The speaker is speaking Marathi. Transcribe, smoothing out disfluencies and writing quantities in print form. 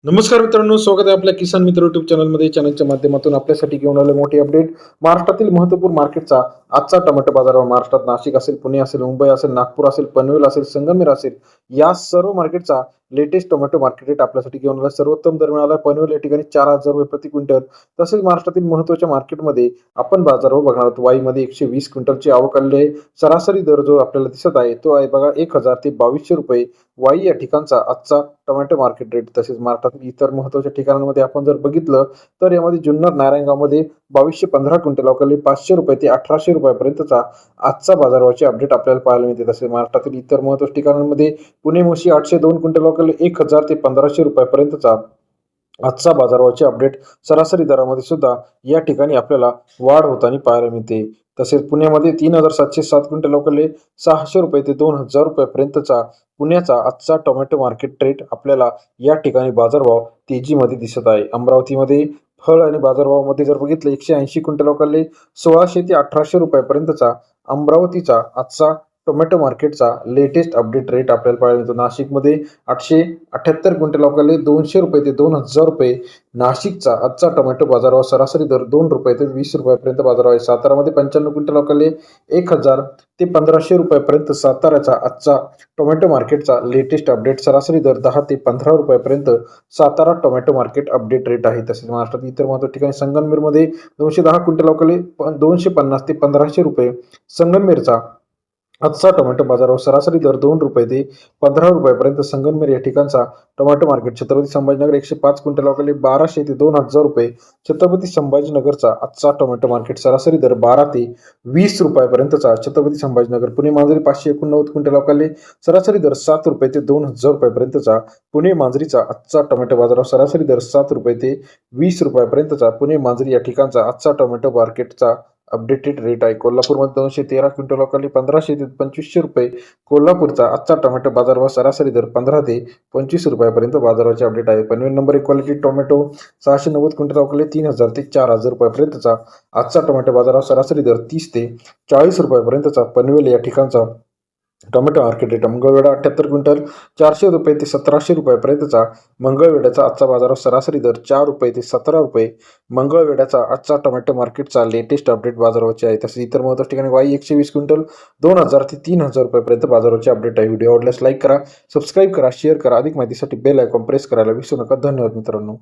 नमस्कार मित्रांनो, स्वागत आहे आपल्या किसान मित्र युट्यूब चॅनलमध्ये. चॅनलच्या माध्यमातून आपल्यासाठी घेऊन आले मोठी अपडेट. महाराष्ट्रातील महत्त्वपूर्ण मार्केटचा आजचा टोमॅटो बाजारभाव. महाराष्ट्रात नाशिक असेल, पुणे असेल, मुंबई असेल, नागपूर असेल, पनवेल असेल, संगमनेर असेल, या सर्व मार्केटचा लेटेस्ट टोमॅटो मार्केट रेट आपल्यासाठी घेऊन आला. सर्वोत्तम दर मिळाला पनवेल या ठिकाणी 4,000 रुपये प्रति क्विंटल. तसेच महाराष्ट्रातील महत्त्वाच्या मार्केटमध्ये आपण बाजारभाव बघणार आहोत. वाईमध्ये 120 क्विंटलची आवक आलेली आहे. सरासरी दर जो आपल्याला दिसत आहे तो आहे बघा 1,000 ते 2,200 रुपये. वाई या ठिकाणचा आजचा टोमॅटो मार्केट रेट. तसेच महाराष्ट्रातील इतर महत्त्वाच्या ठिकाणांमध्ये आपण जर बघितलं तर यामध्ये जुन्नर नारायणगावमध्ये 2,215 क्विंटल अवकाली 500 रुपये ते 1,800 रुपयापर्यंतचा आजचा बाजारभावाची अपडेट आपल्याला पाहायला मिळते. तसेच महाराष्ट्रातील इतर महत्त्वाच्या ठिकाणांमध्ये पुणे मोशी 802 क्विंटल अवकाली 1,000 ते 1,500 रुपयापर्यंतचा आजचा बाजारभावाची अपडेट. सरासरी दरामध्ये सुद्धा या ठिकाणी आपल्याला वाढ होताना पाहायला मिळते. तसेच पुण्यामध्ये 3,707 क्विंटल अवकाली 600 रुपये ते 2,000 रुपयापर्यंतचा पुण्याचा आजचा टोमॅटो मार्केट रेट आपल्याला या ठिकाणी बाजारभाव तेजीमध्ये दिसत आहे. अमरावतीमध्ये फळ आणि बाजारभावामध्ये जर बघितलं 180 क्विंटल अवकाली 1,600 ते 1,800 रुपयापर्यंतचा अमरावतीचा आजचा टोमॅटो मार्केटचा लेटेस्ट अपडेट रेट आपल्याला पाहायला मिळतो. नाशिकमध्ये 878 क्विंटल अवकाली 200 रुपये ते 2,000 रुपये नाशिकचा आजचा टोमॅटो बाजारभाव. सरासरी दर 2 रुपये ते 20 रुपयापर्यंत बाजारभाव आहे. सातारामध्ये 95 क्विंटल अवकाली 1,000 ते 1,500 रुपयापर्यंत साताऱ्याचा आजचा टोमॅटो मार्केटचा लेटेस्ट अपडेट. सरासरी दर 10 ते 15 रुपयापर्यंत Satara tomato market update rate आहे. तसेच महाराष्ट्रात इतर महत्त्वाच्या ठिकाणी संगमनेरमध्ये 210 क्विंटल अवकाली 250 ते 1,500 रुपये संगमनेरचा आजचा टोमॅटो बाजारभाव. सरासरी दर 2 रुपये ते 15 रुपयापर्यंत संगमनेर या ठिकाणचा tomato market. Chhatrapati Sambhajinagar 105 quintal अवकाली 1,200 ते 2,000 रुपये छत्रपती संभाजीनगरचा आजचा टोमॅटो मार्केट. सरासरी दर 12 ते 20 रुपयापर्यंतचा छत्रपती संभाजीनगर. पुणे मांजरी 589 क्विंटल अवकाली सरासरी दर 7 रुपये ते 2,000 रुपयापर्यंतचा पुणे मांजरीचा आजचा टोमॅटो बाजारभाव. सरासरी दर 7 रुपये ते 20 रुपयापर्यंतचा पुणे मांजरी या ठिकाणचा आजचा टोमॅटो मार्केटचा अपडेटेड रेट आहे. कोल्हापूरमध्ये 213 क्विंटल अवकाली 1,500 ते 2,500 रुपये कोल्हापूरचा आजचा टोमॅटो बाजारभाव. सरासरी दर 15 ते 25 रुपयापर्यंत बाजाराचे अपडेट आहे. Panvel number 1 quality tomato 690 quintal अवकाली 3,000 ते 4,000 रुपयापर्यंतचा आजचा टोमॅटो बाजारभाव. सरासरी दर 30 ते 40 रुपयापर्यंतचा पनवेल या ठिकाणचा tomato market rate. Mangalvedha 78 quintal 400 रुपये ते 1,700 रुपयापर्यंतचा मंगळवेढ्याचा आजचा बाजारभाव. सरासरी दर 4 रुपये ते 17 रुपये मंगळवेढ्याचा आजचा टोमॅटो मार्केटचा लेटेस्ट अपडेट बाजाराचे आहे. तसेच इतर महत्त्वाच्या ठिकाणी वाई 120 क्विंटल 2,000 ते 3,000 रुपयापर्यंत बाजाराचे अपडेट आहे. व्हिडिओ आवडल्यास लाईक करा, सबस्क्राईब करा, शेअर करा. अधिक माहितीसाठी बेल आयकॉन प्रेस करायला विसरू नका. धन्यवाद मित्रांनो.